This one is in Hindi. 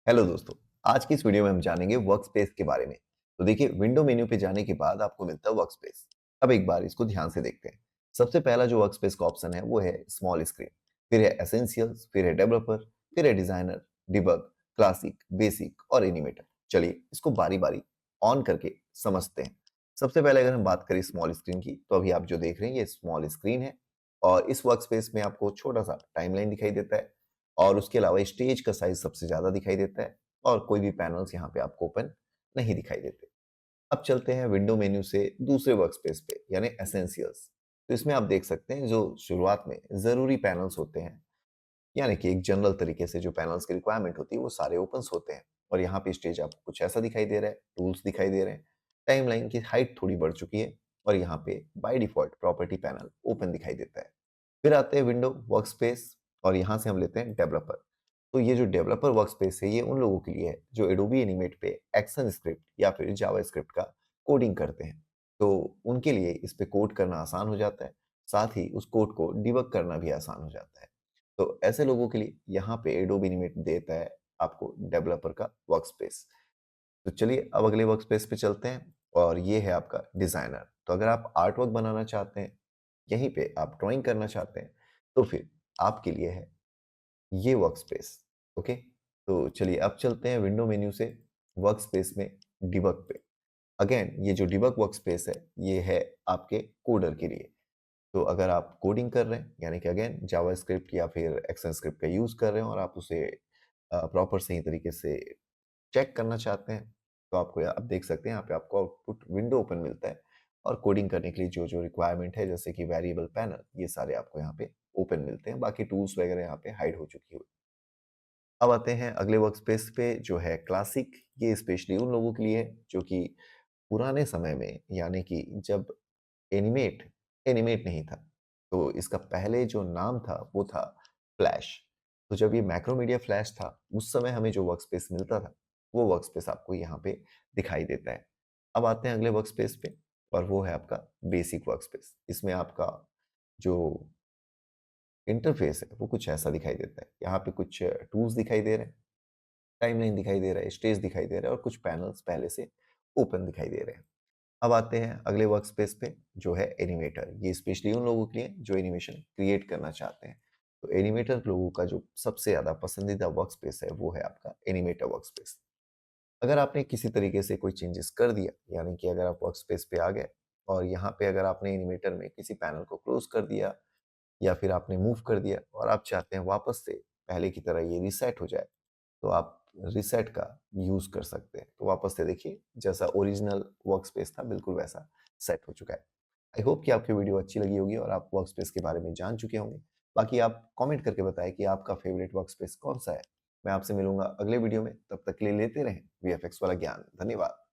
हेलो दोस्तों। आज की इस वीडियो में हम जानेंगे वर्क स्पेस के बारे में। तो देखिए, विंडो मेन्यू पे जाने के बाद आपको मिलता है वर्क स्पेस। अब एक बार इसको ध्यान से देखते हैं। सबसे पहला जो वर्क स्पेस का ऑप्शन है वो है स्मॉल स्क्रीन, फिर है एसेंशियल्स, फिर है डेवलपर, फिर है डिजाइनर, डिबग, क्लासिक, बेसिक और एनिमेटर। चलिए इसको बारी बारी ऑन करके समझते हैं। सबसे पहले अगर हम बात करें स्मॉल स्क्रीन की, तो अभी आप जो देख रहे हैं ये स्मॉल स्क्रीन है। और इस वर्क स्पेस में आपको छोटा सा टाइमलाइन दिखाई देता है, और उसके अलावा स्टेज का साइज सबसे ज़्यादा दिखाई देता है, और कोई भी पैनल्स यहाँ पे आपको ओपन नहीं दिखाई देते। अब चलते हैं विंडो मेन्यू से दूसरे वर्कस्पेस पे, यानी एसेंशियल्स। तो इसमें आप देख सकते हैं जो शुरुआत में ज़रूरी पैनल्स होते हैं, यानी कि एक जनरल तरीके से जो पैनल्स की रिक्वायरमेंट होती है वो सारे ओपन्स होते हैं। और यहाँ पे स्टेज आपको कुछ ऐसा दिखाई दे रहा है, टूल्स दिखाई दे रहे हैं, टाइमलाइन की हाइट थोड़ी बढ़ चुकी है, और यहाँ पे by default property panel open दिखाई देता है। फिर आते हैं विंडो वर्कस्पेस, और यहाँ से हम लेते हैं डेवलपर। तो ये जो डेवलपर वर्कस्पेस है ये उन लोगों के लिए है जो एडोबी एनिमेट पे एक्शन स्क्रिप्ट या फिर जावा स्क्रिप्ट का कोडिंग करते हैं। तो उनके लिए इस पे कोड करना आसान हो जाता है, साथ ही उस कोड को डिबग करना भी आसान हो जाता है। तो ऐसे लोगों के लिए यहाँ पे एडोबी एनिमेट देता है आपको डेवलपर का वर्कस्पेस। तो चलिए अब अगले वर्कस्पेस पे चलते हैं, और ये है आपका डिजाइनर। तो अगर आप आर्ट वर्क बनाना चाहते हैं, यहीं पे आप ड्राइंग करना चाहते हैं, तो फिर आपके लिए है ये वर्कस्पेस। ओके, तो चलिए अब चलते हैं विंडो मेन्यू से वर्कस्पेस में डिबग पे। अगेन ये जो डिबग वर्कस्पेस है ये है आपके कोडर के लिए। तो अगर आप कोडिंग कर रहे हैं, यानी कि अगेन जावास्क्रिप्ट या फिर एक्शन स्क्रिप्ट का यूज कर रहे हैं, और आप उसे प्रॉपर सही तरीके से चेक करना चाहते हैं, तो आपको आप देख सकते हैं यहाँ पे आपको आउटपुट विंडो ओपन मिलता है। और कोडिंग करने के लिए जो जो रिक्वायरमेंट है, जैसे कि वेरिएबल पैनल, ये सारे आपको यहाँ पे ओपन मिलते हैं। बाकी टूल्स वगैरह यहाँ पे हाइड हो चुकी हो। अब आते हैं अगले वर्कस्पेस पे जो है क्लासिक। ये स्पेशली उन लोगों के लिए है जो कि पुराने समय में, यानी कि जब एनिमेट एनिमेट नहीं था, तो इसका पहले जो नाम था वो था फ्लैश। तो जब ये मैक्रोमीडिया फ्लैश था, उस समय हमें जो वर्कस्पेस मिलता था, वो वर्कस्पेस आपको यहाँ पे दिखाई देता है। अब आते हैं अगले वर्कस्पेस पे, और वो है आपका बेसिक वर्कस्पेस। इसमें आपका जो इंटरफेस है वो कुछ ऐसा दिखाई देता है। यहाँ पे कुछ टूल्स दिखाई दे रहे हैं, टाइमलाइन दिखाई दे रहा है, स्टेज दिखाई दे रहा है, और कुछ पैनल्स पहले से ओपन दिखाई दे रहे हैं। अब आते हैं अगले वर्कस्पेस पे, जो है एनिमेटर। ये स्पेशली उन लोगों के लिए जो एनिमेशन क्रिएट करना चाहते हैं। तो एनिमेटर लोगों का जो सबसे ज्यादा पसंदीदा वर्कस्पेस है वो है आपका एनिमेटर वर्कस्पेस। अगर आपने किसी तरीके से कोई चेंजेस कर दिया, यानी कि अगर आप वर्कस्पेस पे आ गए, और यहाँ पे अगर आपने एनिमेटर में किसी पैनल को क्लोज कर दिया, या फिर आपने मूव कर दिया, और आप चाहते हैं वापस से पहले की तरह ये रीसेट हो जाए, तो आप रीसेट का यूज कर सकते हैं। तो वापस से देखिए, जैसा ओरिजिनल वर्कस्पेस था बिल्कुल वैसा सेट हो चुका है। आई होप कि आपकी वीडियो अच्छी लगी होगी और आप वर्कस्पेस के बारे में जान चुके होंगे। बाकी आप कमेंट करके बताएं कि आपका फेवरेट वर्कस्पेस कौन सा है। मैं आपसे मिलूंगा अगले वीडियो में, तब तक के लिए लेते रहें वीएफएक्स वाला ज्ञान। धन्यवाद।